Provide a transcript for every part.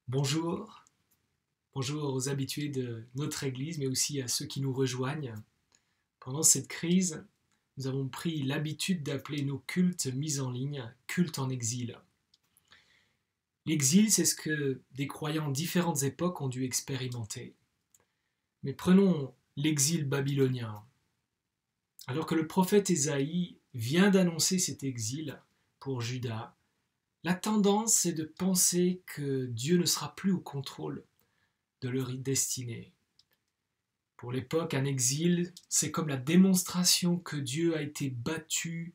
Bonjour, bonjour aux habitués de notre Église, mais aussi à ceux qui nous rejoignent. Pendant cette crise, nous avons pris l'habitude d'appeler nos cultes mis en ligne cultes en exil. L'exil, c'est ce que des croyants de différentes époques ont dû expérimenter. Mais prenons l'exil babylonien. Alors que le prophète Ésaïe vient d'annoncer cet exil pour Juda, la tendance est de penser que Dieu ne sera plus au contrôle de leur destinée. Pour l'époque, un exil, c'est comme la démonstration que Dieu a été battu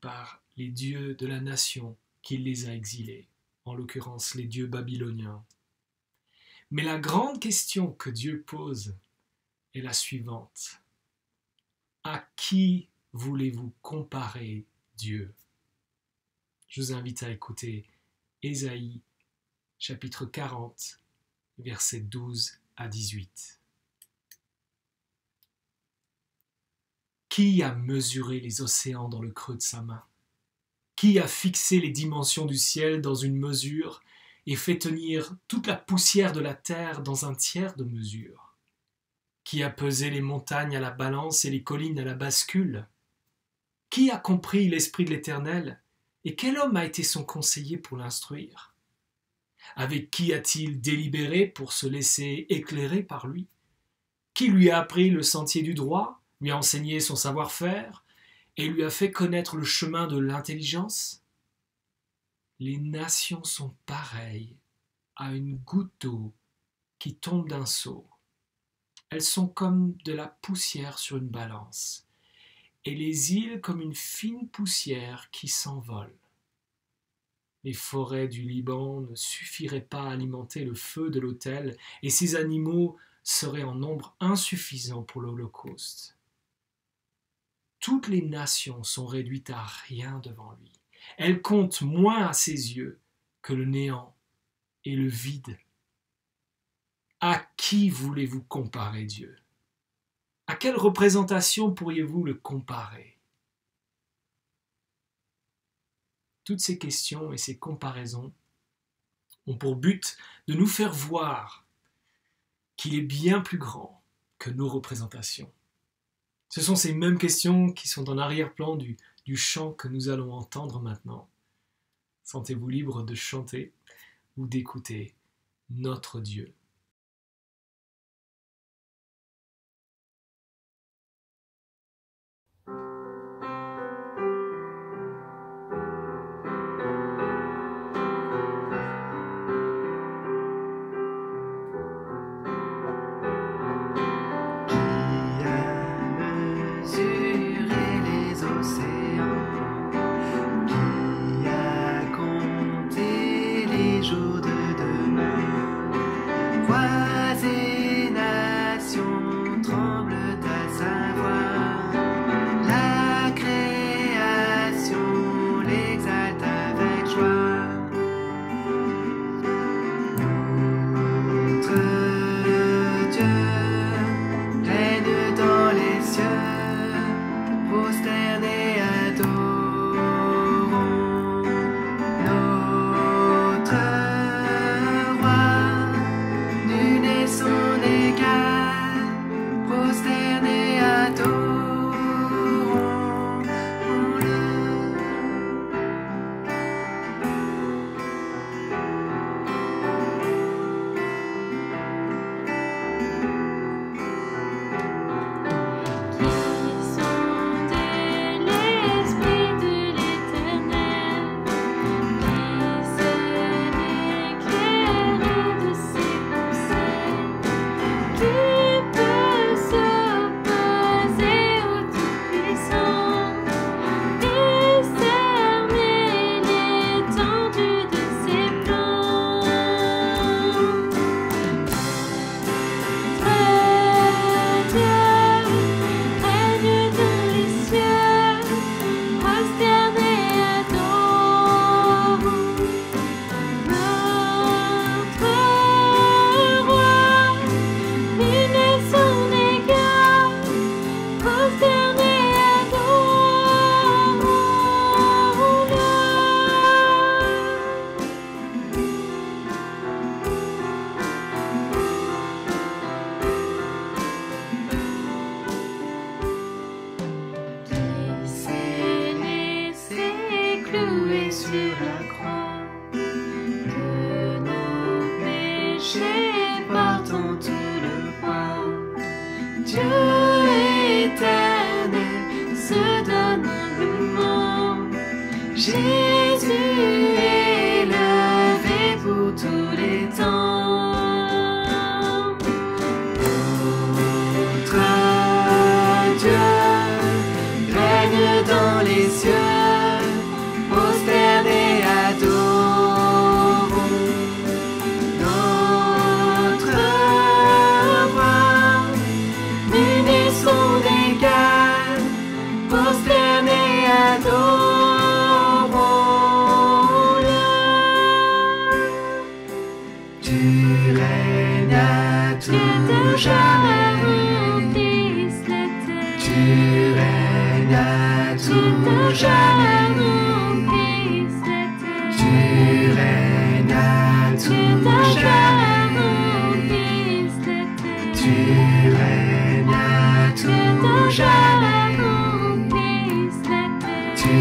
par les dieux de la nation qui les a exilés, en l'occurrence les dieux babyloniens. Mais la grande question que Dieu pose est la suivante. À qui voulez-vous comparer Dieu ? Je vous invite à écouter Ésaïe, chapitre 40, versets 12 à 18. Qui a mesuré les océans dans le creux de sa main ? Qui a fixé les dimensions du ciel dans une mesure et fait tenir toute la poussière de la terre dans un tiers de mesure ? Qui a pesé les montagnes à la balance et les collines à la bascule ? Qui a compris l'esprit de l'Éternel ? Et quel homme a été son conseiller pour l'instruire ? Avec qui a-t-il délibéré pour se laisser éclairer par lui ? Qui lui a appris le sentier du droit, lui a enseigné son savoir-faire et lui a fait connaître le chemin de l'intelligence ? Les nations sont pareilles à une goutte d'eau qui tombe d'un seau. Elles sont comme de la poussière sur une balance, et les îles comme une fine poussière qui s'envole. Les forêts du Liban ne suffiraient pas à alimenter le feu de l'autel, et ces animaux seraient en nombre insuffisant pour l'Holocauste. Toutes les nations sont réduites à rien devant lui. Elles comptent moins à ses yeux que le néant et le vide. À qui voulez-vous comparer Dieu ? À quelle représentation pourriez-vous le comparer ? Toutes ces questions et ces comparaisons ont pour but de nous faire voir qu'il est bien plus grand que nos représentations. Ce sont ces mêmes questions qui sont en arrière-plan du chant que nous allons entendre maintenant. Sentez-vous libre de chanter ou d'écouter notre Dieu. Jésus est élevé pour tous les temps. Notre Dieu règne dans les cieux, prosternés adorons notre roi, nul n'est son égal, prosternés adorons-le. Tu règnes à tout jamais, tu règnes à tout jamais, tu règnes à tout jamais, tu règnes à tout jamais, tu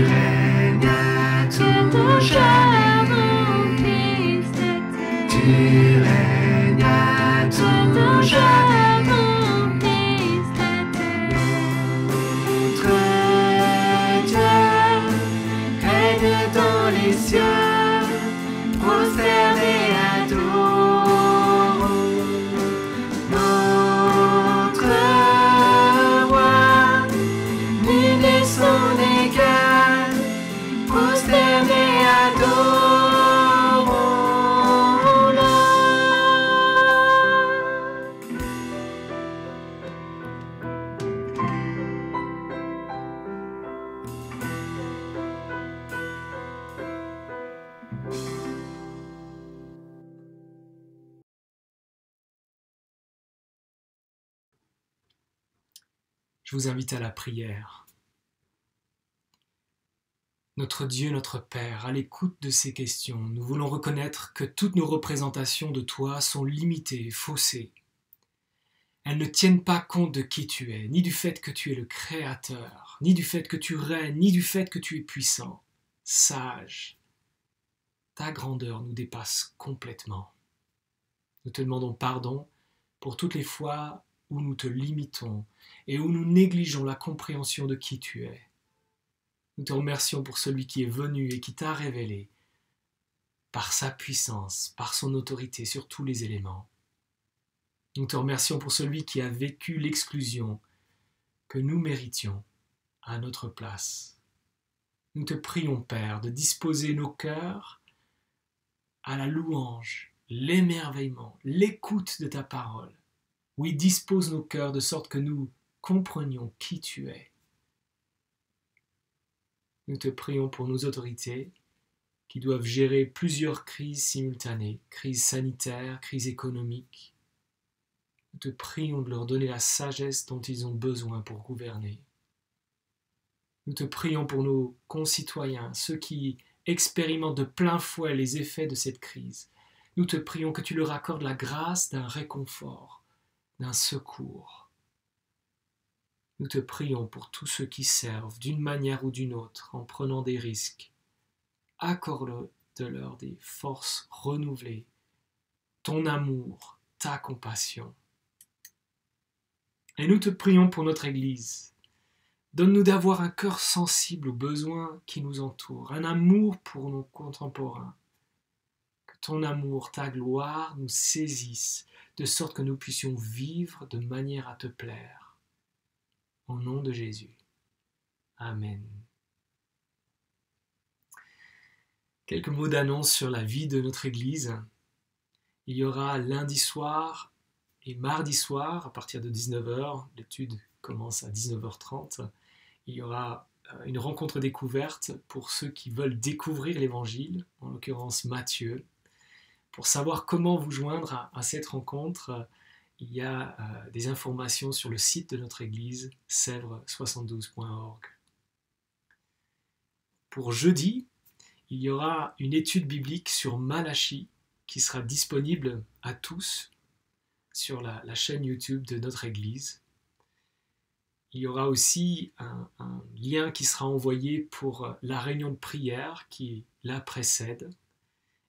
règnes à tout jamais, tu règnes à tout jamais. Notre Dieu règne dans les cieux, prosternés adorons notre roi, nul n'est son égal, prosternés adorons-le. Je vous invite à la prière. Notre Dieu, notre Père, à l'écoute de ces questions, nous voulons reconnaître que toutes nos représentations de toi sont limitées, faussées. Elles ne tiennent pas compte de qui tu es, ni du fait que tu es le Créateur, ni du fait que tu règnes, ni du fait que tu es puissant, sage. Ta grandeur nous dépasse complètement. Nous te demandons pardon pour toutes les fois où nous te limitons et où nous négligeons la compréhension de qui tu es. Nous te remercions pour celui qui est venu et qui t'a révélé par sa puissance, par son autorité sur tous les éléments. Nous te remercions pour celui qui a vécu l'exclusion que nous méritions à notre place. Nous te prions, Père, de disposer nos cœurs à la louange, l'émerveillement, l'écoute de ta parole. Oui, dispose nos cœurs de sorte que nous comprenions qui tu es. Nous te prions pour nos autorités qui doivent gérer plusieurs crises simultanées, crise sanitaire, crise économique. Nous te prions de leur donner la sagesse dont ils ont besoin pour gouverner. Nous te prions pour nos concitoyens, ceux qui expérimentent de plein fouet les effets de cette crise. Nous te prions que tu leur accordes la grâce d'un réconfort, d'un secours. Nous te prions pour tous ceux qui servent d'une manière ou d'une autre en prenant des risques. Accorde-leur des forces renouvelées, ton amour, ta compassion. Et nous te prions pour notre Église. Donne-nous d'avoir un cœur sensible aux besoins qui nous entourent, un amour pour nos contemporains. Que ton amour, ta gloire nous saisissent, de sorte que nous puissions vivre de manière à te plaire. Au nom de Jésus. Amen. Quelques mots d'annonce sur la vie de notre Église. Il y aura lundi soir et mardi soir, à partir de 19h, l'étude commence à 19h30, il y aura une rencontre découverte pour ceux qui veulent découvrir l'Évangile, en l'occurrence Matthieu. Pour savoir comment vous joindre à cette rencontre, il y a des informations sur le site de notre église, sèvres72.org. Pour jeudi, il y aura une étude biblique sur Malachie qui sera disponible à tous sur la chaîne YouTube de notre église. Il y aura aussi un lien qui sera envoyé pour la réunion de prière qui la précède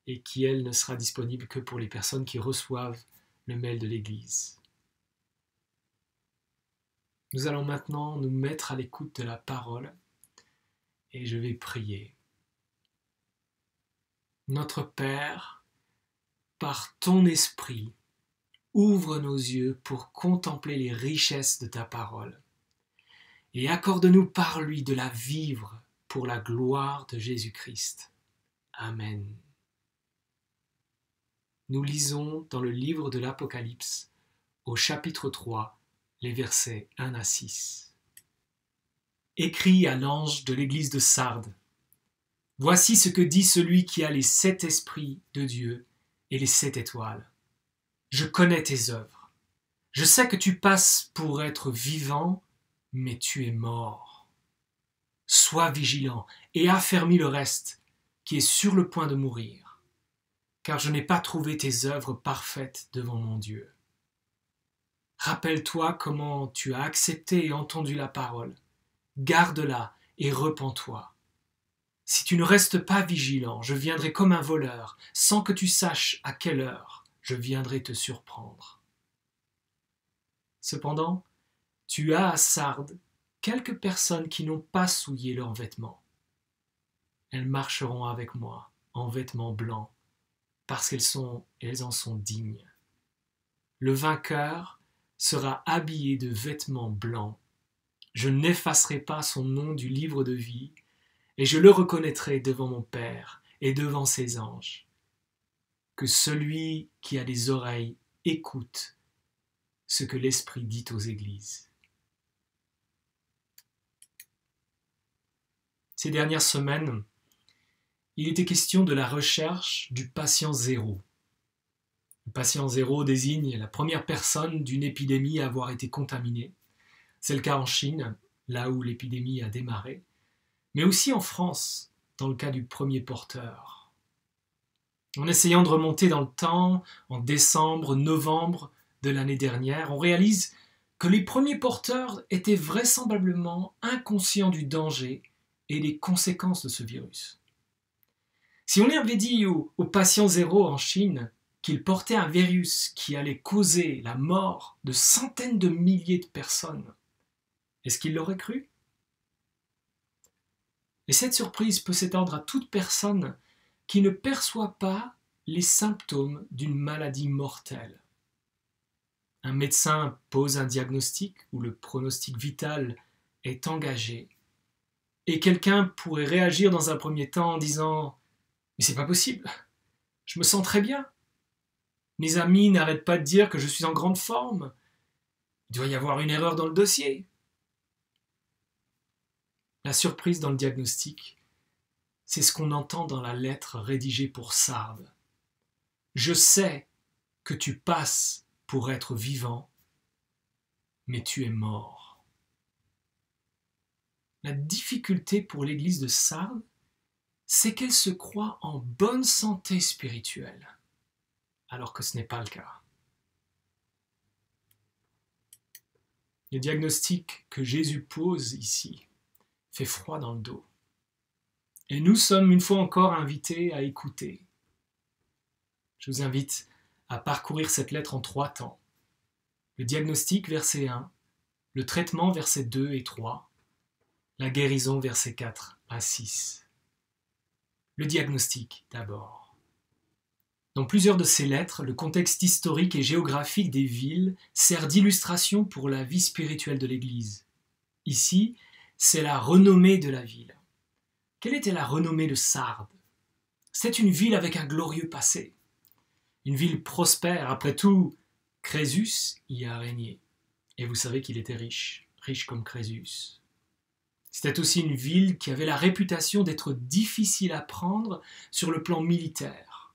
et qui, elle, ne sera disponible que pour les personnes qui reçoivent le mail de l'Église. Nous allons maintenant nous mettre à l'écoute de la parole et je vais prier. Notre Père, par ton esprit, ouvre nos yeux pour contempler les richesses de ta parole et accorde-nous par lui de la vivre pour la gloire de Jésus-Christ. Amen. Nous lisons dans le livre de l'Apocalypse, au chapitre 3, les versets 1 à 6. Écrit à l'ange de l'église de Sardes. Voici ce que dit celui qui a les 7 esprits de Dieu et les 7 étoiles. Je connais tes œuvres. Je sais que tu passes pour être vivant, mais tu es mort. Sois vigilant et affermis le reste, qui est sur le point de mourir, car je n'ai pas trouvé tes œuvres parfaites devant mon Dieu. Rappelle-toi comment tu as accepté et entendu la parole. Garde-la et repens-toi. Si tu ne restes pas vigilant, je viendrai comme un voleur, sans que tu saches à quelle heure je viendrai te surprendre. Cependant, tu as à Sardes quelques personnes qui n'ont pas souillé leurs vêtements. Elles marcheront avec moi en vêtements blancs, parce qu'elles en sont dignes. Le vainqueur sera habillé de vêtements blancs. Je n'effacerai pas son nom du livre de vie, et je le reconnaîtrai devant mon Père et devant ses anges. Que celui qui a des oreilles écoute ce que l'Esprit dit aux églises. Ces dernières semaines, il était question de la recherche du patient zéro. Le patient zéro désigne la première personne d'une épidémie à avoir été contaminée. C'est le cas en Chine, là où l'épidémie a démarré, mais aussi en France, dans le cas du premier porteur. En essayant de remonter dans le temps, en décembre, novembre de l'année dernière, on réalise que les premiers porteurs étaient vraisemblablement inconscients du danger et des conséquences de ce virus. Si on avait dit au patient zéro en Chine qu'il portait un virus qui allait causer la mort de centaines de milliers de personnes, est-ce qu'il l'aurait cru ? Et cette surprise peut s'étendre à toute personne qui ne perçoit pas les symptômes d'une maladie mortelle. Un médecin pose un diagnostic où le pronostic vital est engagé et quelqu'un pourrait réagir dans un premier temps en disant « Mais c'est pas possible, je me sens très bien. Mes amis n'arrêtent pas de dire que je suis en grande forme. Il doit y avoir une erreur dans le dossier. » La surprise dans le diagnostic, c'est ce qu'on entend dans la lettre rédigée pour Sardes. Je sais que tu passes pour être vivant, mais tu es mort. La difficulté pour l'église de Sardes, c'est qu'elle se croit en bonne santé spirituelle, alors que ce n'est pas le cas. Le diagnostic que Jésus pose ici fait froid dans le dos. Et nous sommes une fois encore invités à écouter. Je vous invite à parcourir cette lettre en 3 temps. Le diagnostic, verset 1, le traitement, versets 2 et 3, la guérison, versets 4 à 6. Le diagnostic, d'abord. Dans plusieurs de ces lettres, le contexte historique et géographique des villes sert d'illustration pour la vie spirituelle de l'Église. Ici, c'est la renommée de la ville. Quelle était la renommée de Sardes ? C'est une ville avec un glorieux passé. Une ville prospère. Après tout, Crésus y a régné. Et vous savez qu'il était riche, riche comme Crésus. C'était aussi une ville qui avait la réputation d'être difficile à prendre sur le plan militaire.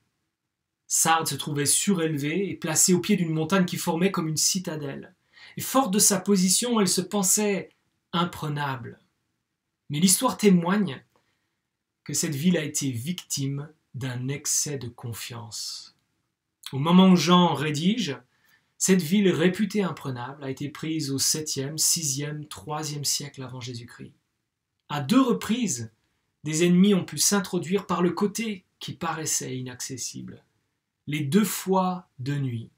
Sardes se trouvait surélevée et placée au pied d'une montagne qui formait comme une citadelle. Et forte de sa position, elle se pensait imprenable. Mais l'histoire témoigne que cette ville a été victime d'un excès de confiance. Au moment où Jean rédige, cette ville réputée imprenable a été prise au 7e, 6e, 3e siècle avant Jésus-Christ. À 2 reprises, des ennemis ont pu s'introduire par le côté qui paraissait inaccessible. Les 2 fois de nuit.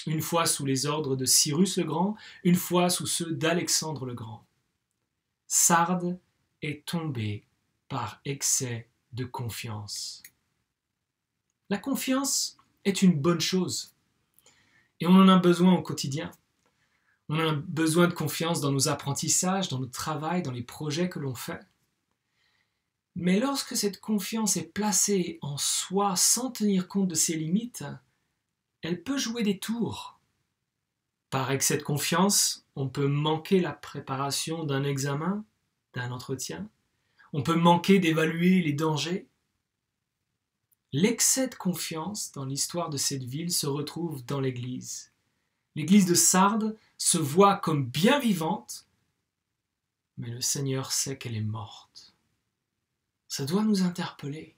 Une fois sous les ordres de Cyrus le Grand, une fois sous ceux d'Alexandre le Grand. Sardes est tombée par excès de confiance. La confiance est une bonne chose et on en a besoin au quotidien. On a besoin de confiance dans nos apprentissages, dans notre travail, dans les projets que l'on fait. Mais lorsque cette confiance est placée en soi sans tenir compte de ses limites, elle peut jouer des tours. Par excès de confiance, on peut manquer la préparation d'un examen, d'un entretien. On peut manquer d'évaluer les dangers. L'excès de confiance dans l'histoire de cette ville se retrouve dans l'Église. L'Église de Sardes se voit comme bien vivante, mais le Seigneur sait qu'elle est morte. Ça doit nous interpeller.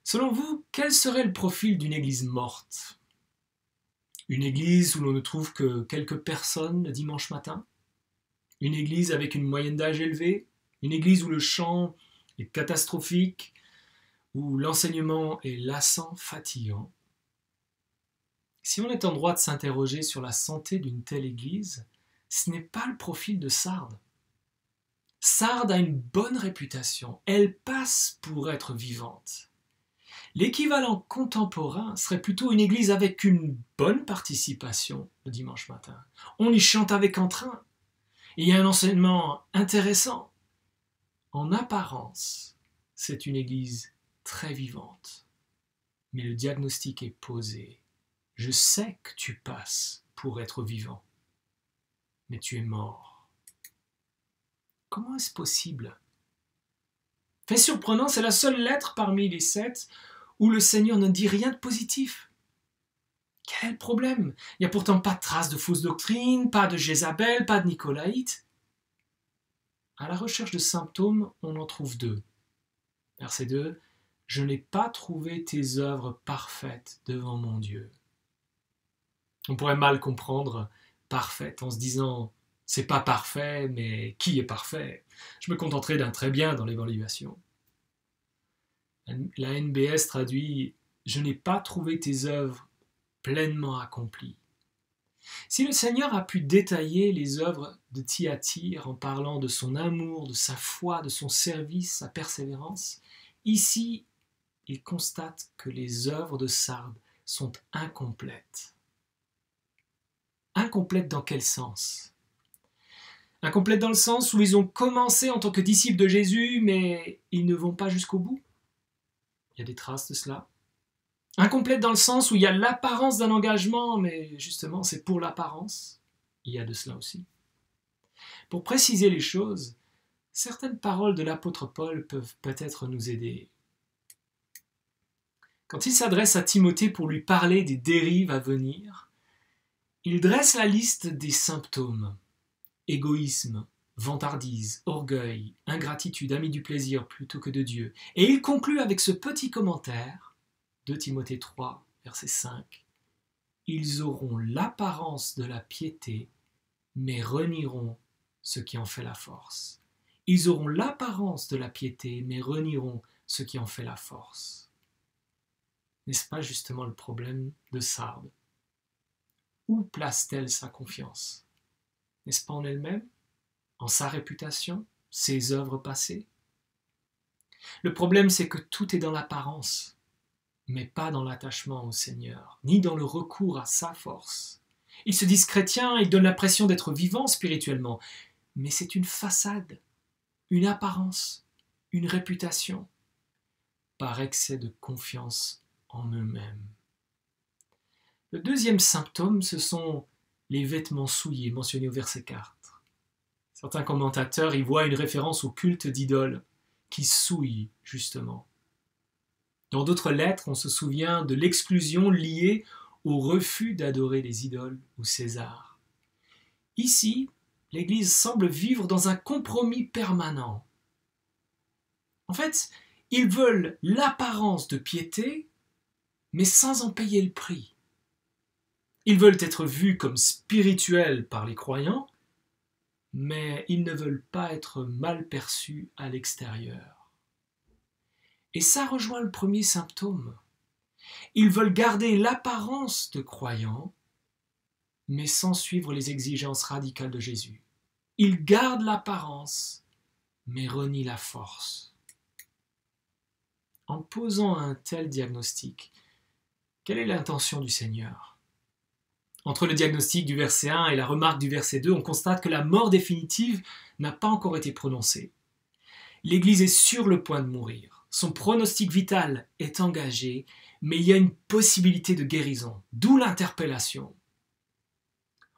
Selon vous, quel serait le profil d'une Église morte ? Une Église où l'on ne trouve que quelques personnes le dimanche matin ? Une Église avec une moyenne d'âge élevée ? Une Église où le chant est catastrophique ? Où l'enseignement est lassant, fatigant? Si on est en droit de s'interroger sur la santé d'une telle Église, ce n'est pas le profil de Sardes. Sardes a une bonne réputation, elle passe pour être vivante. L'équivalent contemporain serait plutôt une église avec une bonne participation le dimanche matin. On y chante avec entrain. Il y a un enseignement intéressant. En apparence, c'est une église très vivante. Mais le diagnostic est posé. Je sais que tu passes pour être vivant, mais tu es mort. Comment est-ce possible ? Fait surprenant, c'est la seule lettre parmi les 7 où le Seigneur ne dit rien de positif. Quel est le problème ? Il n'y a pourtant pas de traces de fausse doctrine, pas de Jézabel, pas de Nicolaïte. À la recherche de symptômes, on en trouve 2. Verset 2, « Je n'ai pas trouvé tes œuvres parfaites devant mon Dieu. » On pourrait mal comprendre « parfaite » en se disant « c'est pas parfait, mais qui est parfait ? Je me contenterai d'un très bien dans l'évaluation. » La NBS traduit « Je n'ai pas trouvé tes œuvres pleinement accomplies. » Si le Seigneur a pu détailler les œuvres de Thyatire en parlant de son amour, de sa foi, de son service, sa persévérance, ici, il constate que les œuvres de Sardes sont incomplètes. Incomplètes dans quel sens ? Incomplètes dans le sens où ils ont commencé en tant que disciples de Jésus, mais ils ne vont pas jusqu'au bout. Il y a des traces de cela. Incomplètes dans le sens où il y a l'apparence d'un engagement, mais justement c'est pour l'apparence. Il y a de cela aussi. Pour préciser les choses, certaines paroles de l'apôtre Paul peuvent peut-être nous aider. Quand il s'adresse à Timothée pour lui parler des dérives à venir, il dresse la liste des symptômes. Égoïsme, vantardise, orgueil, ingratitude, ami du plaisir plutôt que de Dieu. Et il conclut avec ce petit commentaire, 2 Timothée 3, verset 5. « Ils auront l'apparence de la piété, mais renieront ce qui en fait la force. » Ils auront l'apparence de la piété, mais renieront ce qui en fait la force. N'est-ce pas justement le problème de Sardes ? Où place-t-elle sa confiance ? N'est-ce pas en elle-même ? En sa réputation ? Ses œuvres passées ? Le problème, c'est que tout est dans l'apparence, mais pas dans l'attachement au Seigneur, ni dans le recours à sa force. Ils se disent chrétiens, ils donnent l'impression d'être vivants spirituellement, mais c'est une façade, une apparence, une réputation, par excès de confiance en eux-mêmes. Le deuxième symptôme, ce sont les vêtements souillés mentionnés au verset 4. Certains commentateurs y voient une référence au culte d'idoles qui souille justement. Dans d'autres lettres, on se souvient de l'exclusion liée au refus d'adorer les idoles ou César. Ici, l'Église semble vivre dans un compromis permanent. En fait, ils veulent l'apparence de piété, mais sans en payer le prix. Ils veulent être vus comme spirituels par les croyants, mais ils ne veulent pas être mal perçus à l'extérieur. Et ça rejoint le premier symptôme. Ils veulent garder l'apparence de croyants, mais sans suivre les exigences radicales de Jésus. Ils gardent l'apparence, mais renie la force. En posant un tel diagnostic, quelle est l'intention du Seigneur? Entre le diagnostic du verset 1 et la remarque du verset 2, on constate que la mort définitive n'a pas encore été prononcée. L'Église est sur le point de mourir. Son pronostic vital est engagé, mais il y a une possibilité de guérison, d'où l'interpellation.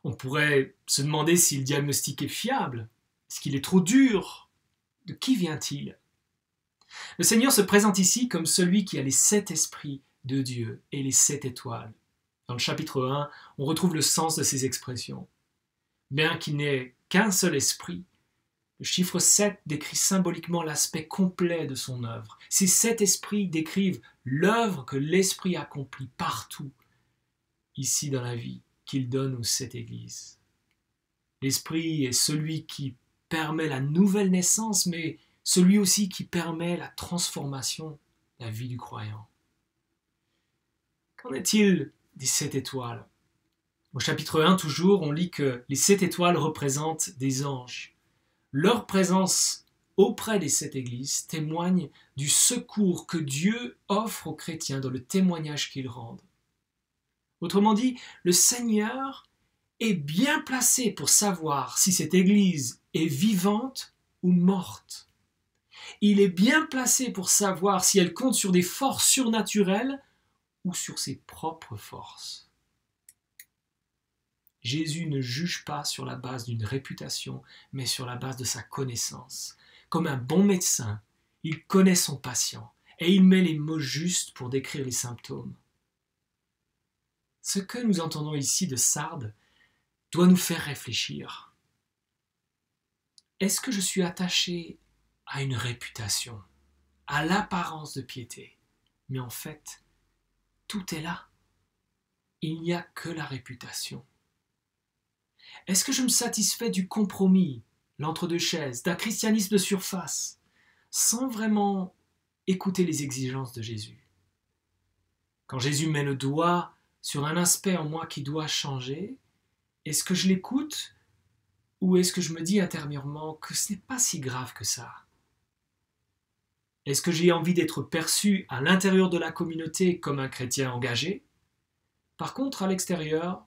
On pourrait se demander si le diagnostic est fiable. Est-ce qu'il est trop dur? De qui vient-il? Le Seigneur se présente ici comme celui qui a les 7 esprits de Dieu et les 7 étoiles. Dans le chapitre 1, on retrouve le sens de ces expressions. Bien qu'il n'ait qu'un seul esprit, le chiffre 7 décrit symboliquement l'aspect complet de son œuvre. Ces 7 esprits décrivent l'œuvre que l'Esprit accomplit partout, ici dans la vie, qu'il donne aux 7 églises. L'Esprit est celui qui permet la nouvelle naissance, mais celui aussi qui permet la transformation de la vie du croyant. Qu'en est-il des 7 étoiles? Au chapitre 1, toujours, on lit que les 7 étoiles représentent des anges. Leur présence auprès des 7 églises témoigne du secours que Dieu offre aux chrétiens dans le témoignage qu'ils rendent. Autrement dit, le Seigneur est bien placé pour savoir si cette église est vivante ou morte. Il est bien placé pour savoir si elle compte sur des forces surnaturelles ou sur ses propres forces. Jésus ne juge pas sur la base d'une réputation, mais sur la base de sa connaissance. Comme un bon médecin, il connaît son patient et il met les mots justes pour décrire les symptômes. Ce que nous entendons ici de Sardes doit nous faire réfléchir. Est-ce que je suis attaché à une réputation, à l'apparence de piété? Mais en fait, tout est là. Il n'y a que la réputation. Est-ce que je me satisfais du compromis, l'entre-deux-chaises, d'un christianisme de surface, sans vraiment écouter les exigences de Jésus? Quand Jésus met le doigt sur un aspect en moi qui doit changer, est-ce que je l'écoute ou est-ce que je me dis intérieurement que ce n'est pas si grave que ça? Est-ce que j'ai envie d'être perçu à l'intérieur de la communauté comme un chrétien engagé? Par contre, à l'extérieur,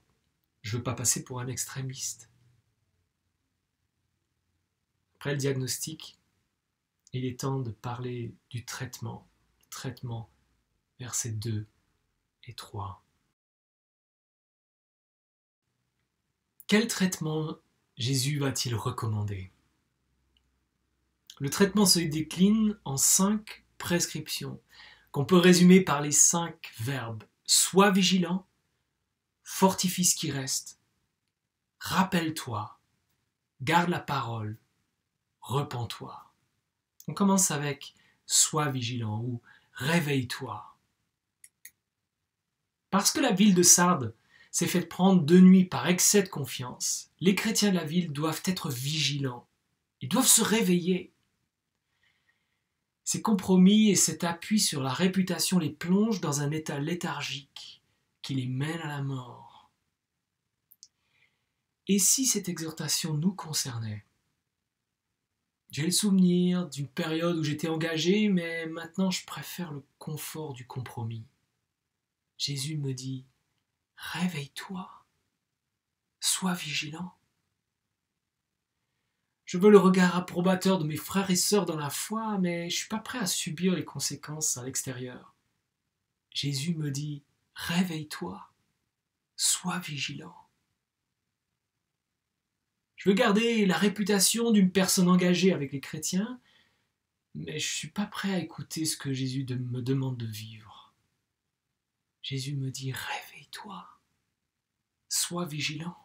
je ne veux pas passer pour un extrémiste. Après le diagnostic, il est temps de parler du traitement. Traitement, versets 2 et 3. Quel traitement Jésus va-t-il recommander? Le traitement se décline en 5 prescriptions qu'on peut résumer par les 5 verbes. Sois vigilant, fortifie ce qui reste, rappelle-toi, garde la parole, repens-toi. On commence avec sois vigilant ou réveille-toi. Parce que la ville de Sardes s'est faite prendre de nuit par excès de confiance, les chrétiens de la ville doivent être vigilants. Ils doivent se réveiller. Ces compromis et cet appui sur la réputation les plongent dans un état léthargique qui les mène à la mort. Et si cette exhortation nous concernait? J'ai le souvenir d'une période où j'étais engagé, mais maintenant je préfère le confort du compromis. Jésus me dit: réveille-toi, sois vigilant. Je veux le regard approbateur de mes frères et sœurs dans la foi, mais je ne suis pas prêt à subir les conséquences à l'extérieur. Jésus me dit: réveille-toi, sois vigilant. Je veux garder la réputation d'une personne engagée avec les chrétiens, mais je ne suis pas prêt à écouter ce que Jésus me demande de vivre. Jésus me dit: réveille-toi, sois vigilant.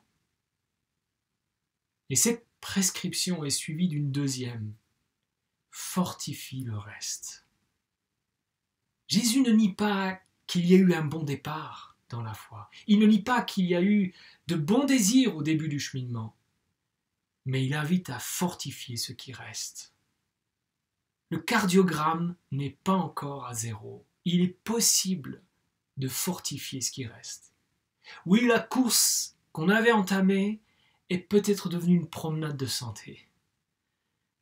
Et cette prescription est suivie d'une deuxième: fortifie le reste. Jésus ne nie pas qu'il y a eu un bon départ dans la foi. Il ne nie pas qu'il y a eu de bons désirs au début du cheminement. Mais il invite à fortifier ce qui reste. Le cardiogramme n'est pas encore à 0. Il est possible de fortifier ce qui reste. Oui, la course qu'on avait entamée est peut-être devenue une promenade de santé.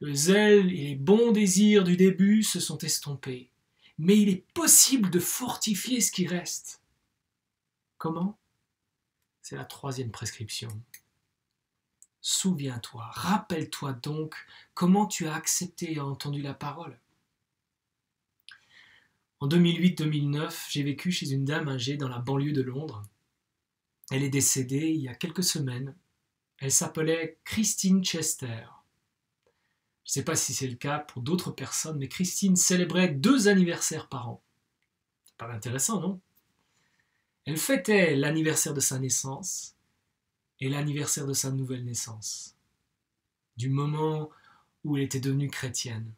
Le zèle et les bons désirs du début se sont estompés, mais il est possible de fortifier ce qui reste. Comment ? C'est la 3e prescription. Souviens-toi, rappelle-toi donc comment tu as accepté et entendu la parole. En 2008-2009, j'ai vécu chez une dame âgée dans la banlieue de Londres. Elle est décédée il y a quelques semaines. Elle s'appelait Christine Chester. Je ne sais pas si c'est le cas pour d'autres personnes, mais Christine célébrait 2 anniversaires par an. C'est pas intéressant, non ? Elle fêtait l'anniversaire de sa naissance et l'anniversaire de sa nouvelle naissance, du moment où elle était devenue chrétienne.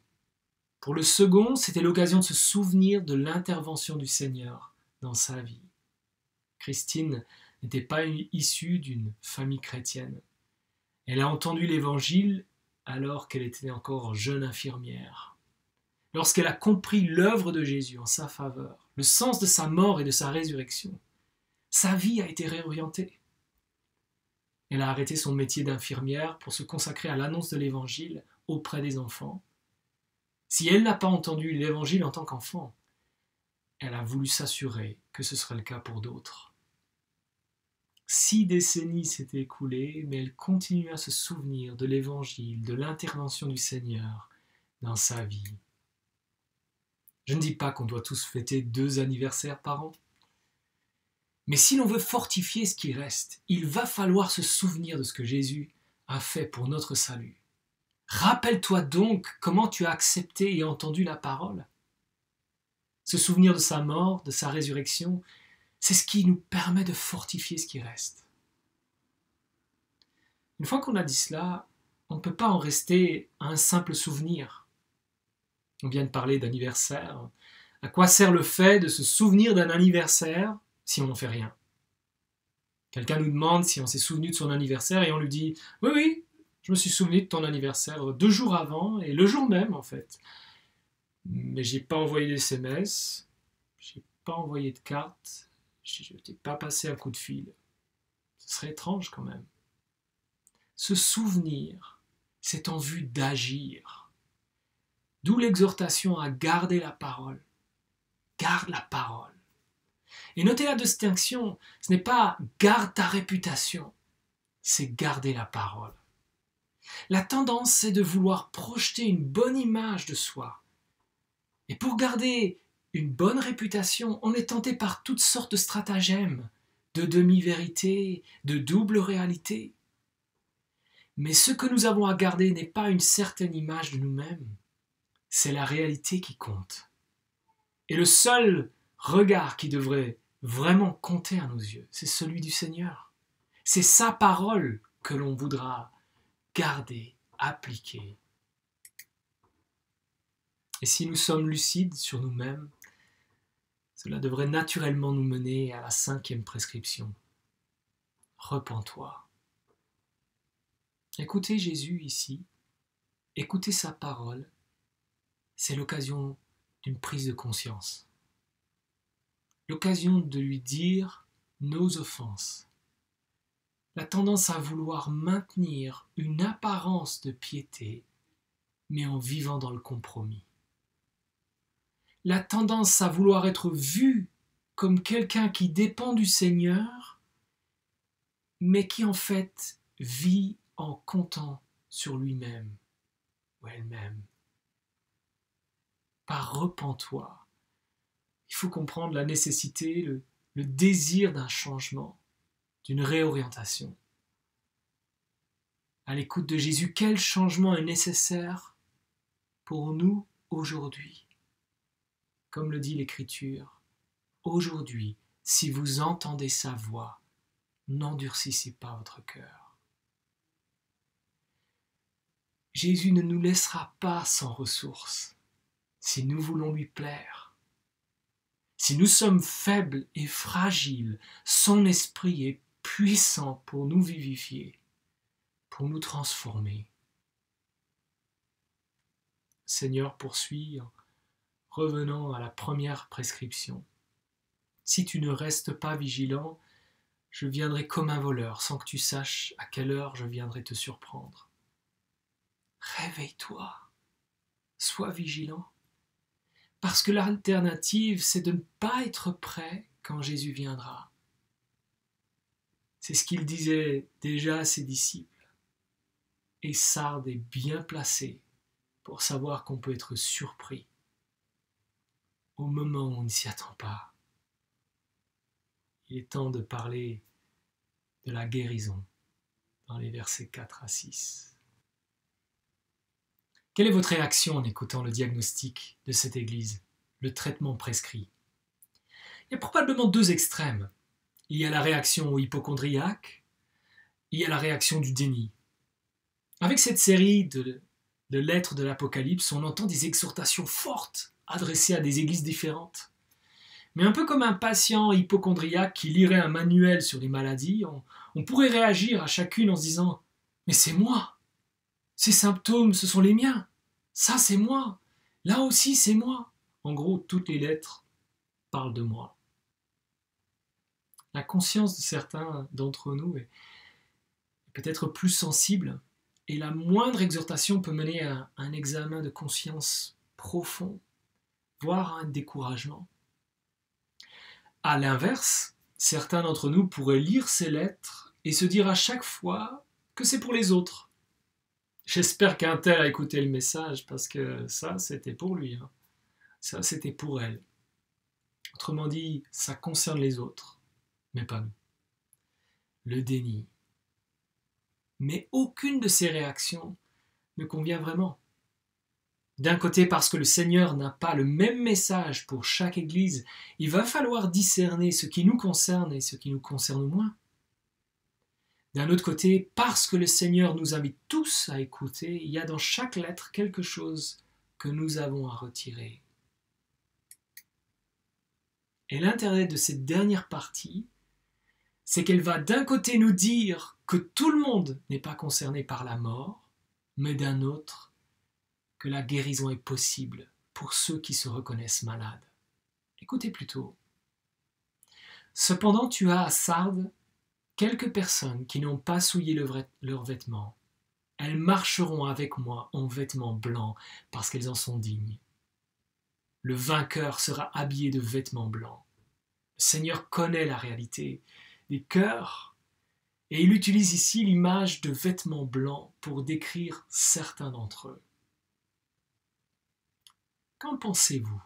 Pour le second, c'était l'occasion de se souvenir de l'intervention du Seigneur dans sa vie. Christine n'était pas issue d'une famille chrétienne. Elle a entendu l'Évangile alors qu'elle était encore jeune infirmière. Lorsqu'elle a compris l'œuvre de Jésus en sa faveur, le sens de sa mort et de sa résurrection, sa vie a été réorientée. Elle a arrêté son métier d'infirmière pour se consacrer à l'annonce de l'Évangile auprès des enfants. Si elle n'a pas entendu l'Évangile en tant qu'enfant, elle a voulu s'assurer que ce serait le cas pour d'autres. 6 décennies s'étaient écoulées, mais elle continue à se souvenir de l'Évangile, de l'intervention du Seigneur dans sa vie. Je ne dis pas qu'on doit tous fêter 2 anniversaires par an, mais si l'on veut fortifier ce qui reste, il va falloir se souvenir de ce que Jésus a fait pour notre salut. Rappelle-toi donc comment tu as accepté et entendu la parole. Se souvenir de sa mort, de sa résurrection, c'est ce qui nous permet de fortifier ce qui reste. Une fois qu'on a dit cela, on ne peut pas en rester à un simple souvenir. On vient de parler d'anniversaire. À quoi sert le fait de se souvenir d'un anniversaire si on n'en fait rien ? Quelqu'un nous demande si on s'est souvenu de son anniversaire et on lui dit « Oui, je me suis souvenu de ton anniversaire 2 jours avant et le jour même en fait. Mais j'ai pas envoyé d'SMS, j'ai pas envoyé de carte, je t'ai pas passé un coup de fil. » Ce serait étrange quand même. Se souvenir, c'est en vue d'agir. D'où l'exhortation à garder la parole. Garde la parole. Et notez la distinction, ce n'est pas garde ta réputation, c'est garder la parole. La tendance, c'est de vouloir projeter une bonne image de soi. Et pour garder une bonne réputation, on est tenté par toutes sortes de stratagèmes, de demi-vérité, de double réalité. Mais ce que nous avons à garder n'est pas une certaine image de nous-mêmes, c'est la réalité qui compte. Et le seul regard qui devrait vraiment compter à nos yeux, c'est celui du Seigneur. C'est sa parole que l'on voudra garder, appliquer. Et si nous sommes lucides sur nous-mêmes, cela devrait naturellement nous mener à la 5e prescription. Repens-toi. Écoutez Jésus ici, écoutez sa parole, c'est l'occasion d'une prise de conscience. L'occasion de lui dire nos offenses. La tendance à vouloir maintenir une apparence de piété, mais en vivant dans le compromis. La tendance à vouloir être vu comme quelqu'un qui dépend du Seigneur, mais qui en fait vit en comptant sur lui-même ou elle-même. Par repens-toi, il faut comprendre la nécessité, le désir d'un changement, d'une réorientation. À l'écoute de Jésus, quel changement est nécessaire pour nous aujourd'hui ? Comme le dit l'Écriture, aujourd'hui, si vous entendez sa voix, n'endurcissez pas votre cœur. Jésus ne nous laissera pas sans ressources si nous voulons lui plaire. Si nous sommes faibles et fragiles, son esprit est puissant pour nous vivifier, pour nous transformer. Seigneur poursuit en revenant à la première prescription. Si tu ne restes pas vigilant, je viendrai comme un voleur, sans que tu saches à quelle heure je viendrai te surprendre. réveille-toi, sois vigilant. Parce que l'alternative, c'est de ne pas être prêt quand Jésus viendra. C'est ce qu'il disait déjà à ses disciples. Et Sardes est bien placé pour savoir qu'on peut être surpris au moment où on ne s'y attend pas. Il est temps de parler de la guérison dans les versets 4 à 6. Quelle est votre réaction en écoutant le diagnostic de cette église, le traitement prescrit? Il y a probablement deux extrêmes. Il y a la réaction hypocondriaque, il y a la réaction du déni. Avec cette série de lettres de l'Apocalypse, on entend des exhortations fortes adressées à des églises différentes. Mais un peu comme un patient hypocondriaque qui lirait un manuel sur les maladies, on pourrait réagir à chacune en se disant « Mais c'est moi ! Ces symptômes, ce sont les miens. Ça, c'est moi. Là aussi, c'est moi. » En gros, toutes les lettres parlent de moi. La conscience de certains d'entre nous est peut-être plus sensible, et la moindre exhortation peut mener à un examen de conscience profond, voire à un découragement. À l'inverse, certains d'entre nous pourraient lire ces lettres et se dire à chaque fois que c'est pour les autres. J'espère qu'un tel a écouté le message, parce que ça, c'était pour lui. Ça, c'était pour elle. Autrement dit, ça concerne les autres, mais pas nous. Le déni. Mais aucune de ces réactions ne convient vraiment. D'un côté, parce que le Seigneur n'a pas le même message pour chaque église, il va falloir discerner ce qui nous concerne et ce qui nous concerne moins. D'un autre côté, parce que le Seigneur nous invite tous à écouter, il y a dans chaque lettre quelque chose que nous avons à retirer. Et l'intérêt de cette dernière partie, c'est qu'elle va d'un côté nous dire que tout le monde n'est pas concerné par la mort, mais d'un autre, que la guérison est possible pour ceux qui se reconnaissent malades. Écoutez plutôt. Cependant, tu as à Sardes quelques personnes qui n'ont pas souillé leurs vêtements. Elles marcheront avec moi en vêtements blancs parce qu'elles en sont dignes. Le vainqueur sera habillé de vêtements blancs. Le Seigneur connaît la réalité des cœurs et il utilise ici l'image de vêtements blancs pour décrire certains d'entre eux. Qu'en pensez-vous?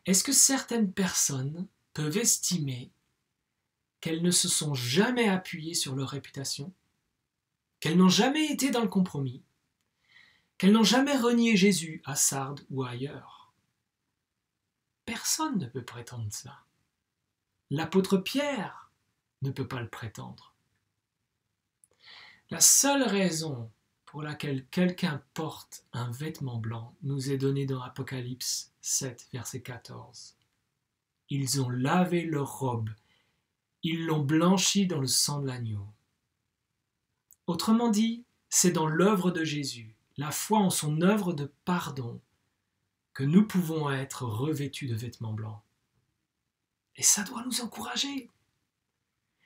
Est-ce que certaines personnes peuvent estimer qu'elles ne se sont jamais appuyées sur leur réputation, qu'elles n'ont jamais été dans le compromis, qu'elles n'ont jamais renié Jésus à Sardes ou ailleurs? Personne ne peut prétendre cela. L'apôtre Pierre ne peut pas le prétendre. La seule raison pour laquelle quelqu'un porte un vêtement blanc nous est donnée dans Apocalypse 7, verset 14. Ils ont lavé leur robe, ils l'ont blanchie dans le sang de l'agneau. Autrement dit, c'est dans l'œuvre de Jésus, la foi en son œuvre de pardon, que nous pouvons être revêtus de vêtements blancs. Et ça doit nous encourager.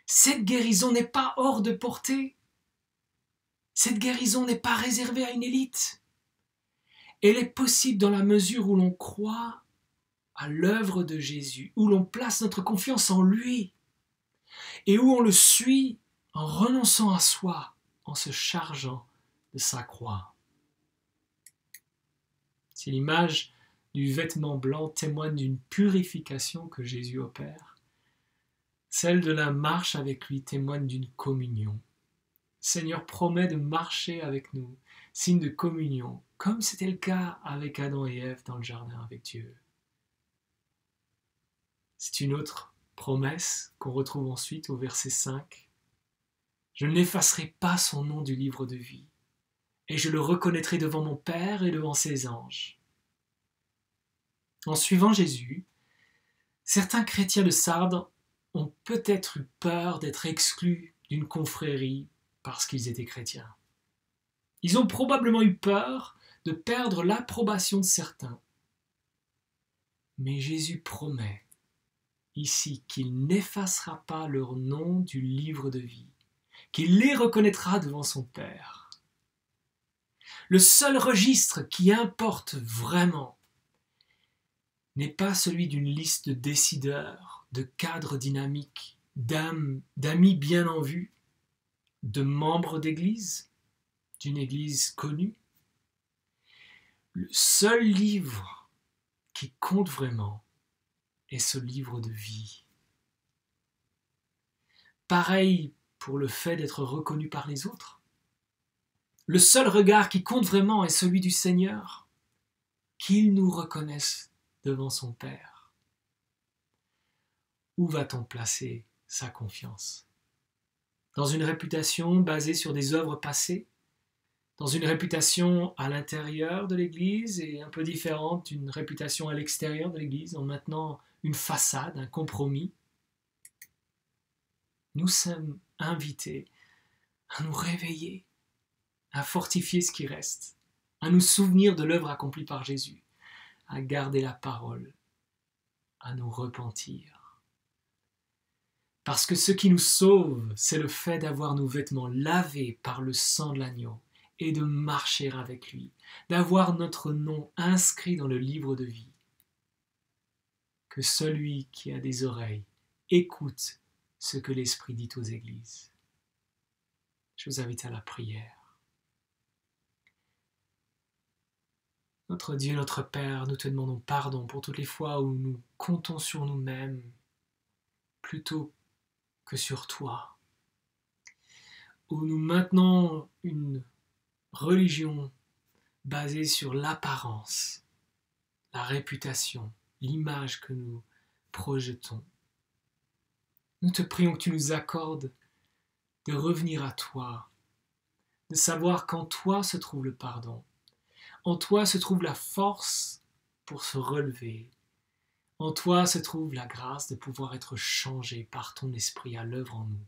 Cette guérison n'est pas hors de portée. Cette guérison n'est pas réservée à une élite. Elle est possible dans la mesure où l'on croit à l'œuvre de Jésus, où l'on place notre confiance en lui et où on le suit en renonçant à soi, en se chargeant de sa croix. Si l'image du vêtement blanc témoigne d'une purification que Jésus opère, celle de la marche avec lui témoigne d'une communion. Le Seigneur promet de marcher avec nous, signe de communion, comme c'était le cas avec Adam et Ève dans le jardin avec Dieu. C'est une autre promesse qu'on retrouve ensuite au verset 5. « Je n'effacerai pas son nom du livre de vie, et je le reconnaîtrai devant mon Père et devant ses anges. » En suivant Jésus, certains chrétiens de Sardes ont peut-être eu peur d'être exclus d'une confrérie parce qu'ils étaient chrétiens. Ils ont probablement eu peur de perdre l'approbation de certains. Mais Jésus promet ici qu'il n'effacera pas leur nom du livre de vie, qu'il les reconnaîtra devant son Père. Le seul registre qui importe vraiment n'est pas celui d'une liste de décideurs, de cadres dynamiques, d'amis bien en vue, de membres d'église, d'une église connue. Le seul livre qui compte vraiment est ce livre de vie. Pareil pour le fait d'être reconnu par les autres. Le seul regard qui compte vraiment est celui du Seigneur, qu'il nous reconnaisse devant son Père. Où va-t-on placer sa confiance? Dans une réputation basée sur des œuvres passées? Dans une réputation à l'intérieur de l'Église et un peu différente d'une réputation à l'extérieur de l'Église, en maintenant une façade, un compromis? Nous sommes invités à nous réveiller, à fortifier ce qui reste, à nous souvenir de l'œuvre accomplie par Jésus, à garder la parole, à nous repentir. Parce que ce qui nous sauve, c'est le fait d'avoir nos vêtements lavés par le sang de l'agneau et de marcher avec lui, d'avoir notre nom inscrit dans le livre de vie. Que celui qui a des oreilles écoute ce que l'Esprit dit aux églises. Je vous invite à la prière. Notre Dieu, notre Père, nous te demandons pardon pour toutes les fois où nous comptons sur nous-mêmes plutôt que sur toi, où nous maintenons une religion basée sur l'apparence, la réputation, l'image que nous projetons. Nous te prions que tu nous accordes de revenir à toi, de savoir qu'en toi se trouve le pardon, en toi se trouve la force pour se relever, en toi se trouve la grâce de pouvoir être changé par ton esprit à l'œuvre en nous.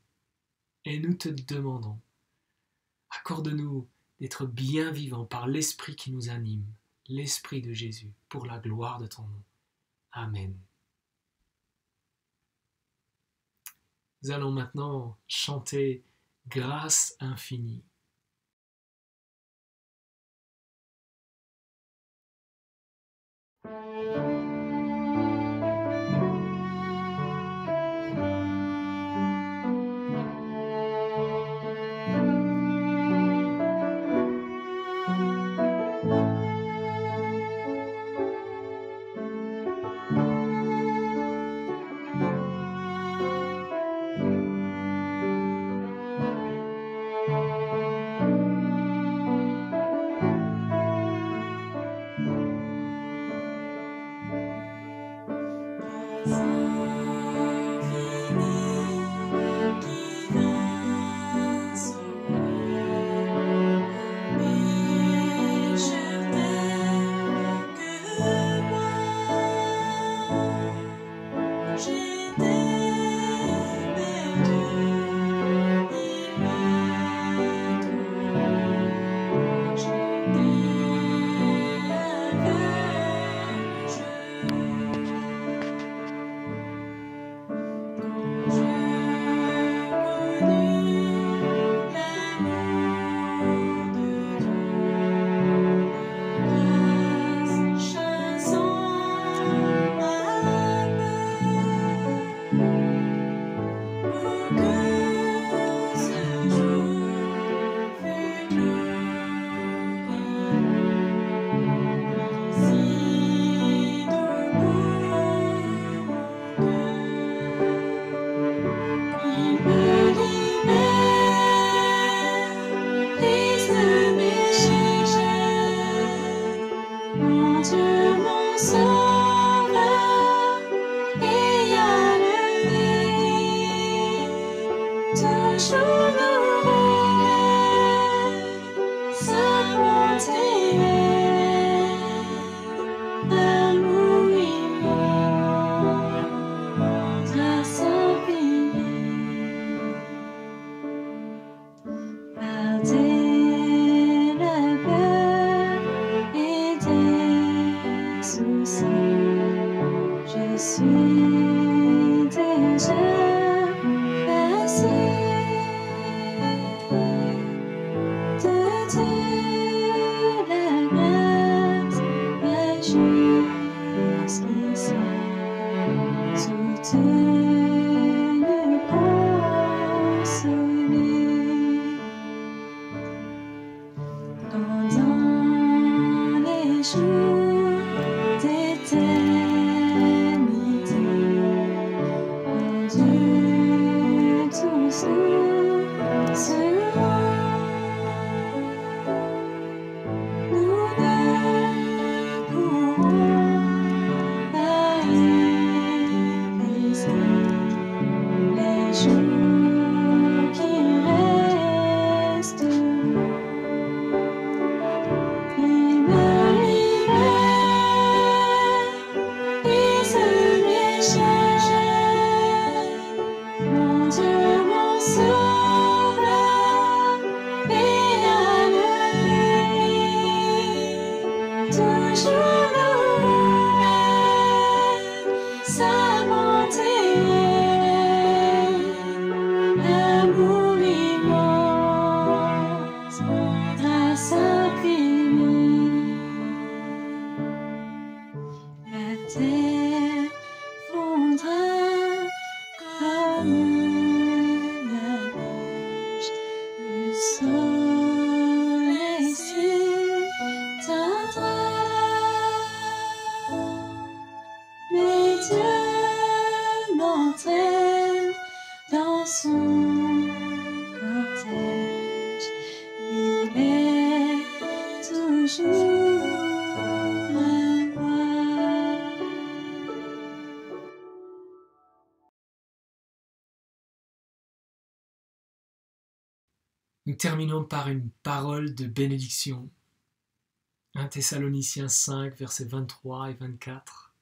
Et nous te demandons, accorde-nous d'être bien vivants par l'esprit qui nous anime, l'esprit de Jésus, pour la gloire de ton nom. Amen. Nous allons maintenant chanter Grâce infinie. jours d'éternité. Oh Dieu, tous nous serons. Nous ne pourrons pas épuiser les jours qui restent. Il me libère, brise mes chaînes. Mon Dieu, mon sauveur, bénis, toujours nouvelle, sa bonté, l'amour immense, grâce infinie. La terre fondra comme la neige, le soleil s'éteindra, mais Dieu m'entraîne dans son cortège. Il est toujours à moi. Nous terminons par une parole de bénédiction. 1 Thessaloniciens 5, versets 23 et 24.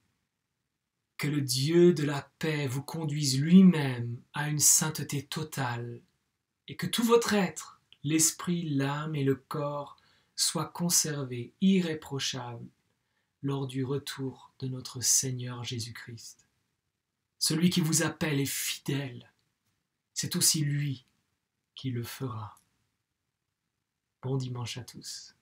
Que le Dieu de la paix vous conduise lui-même à une sainteté totale, et que tout votre être, l'esprit, l'âme et le corps, soient conservés irréprochables lors du retour de notre Seigneur Jésus-Christ. Celui qui vous appelle est fidèle. C'est aussi lui qui le fera. Bon dimanche à tous.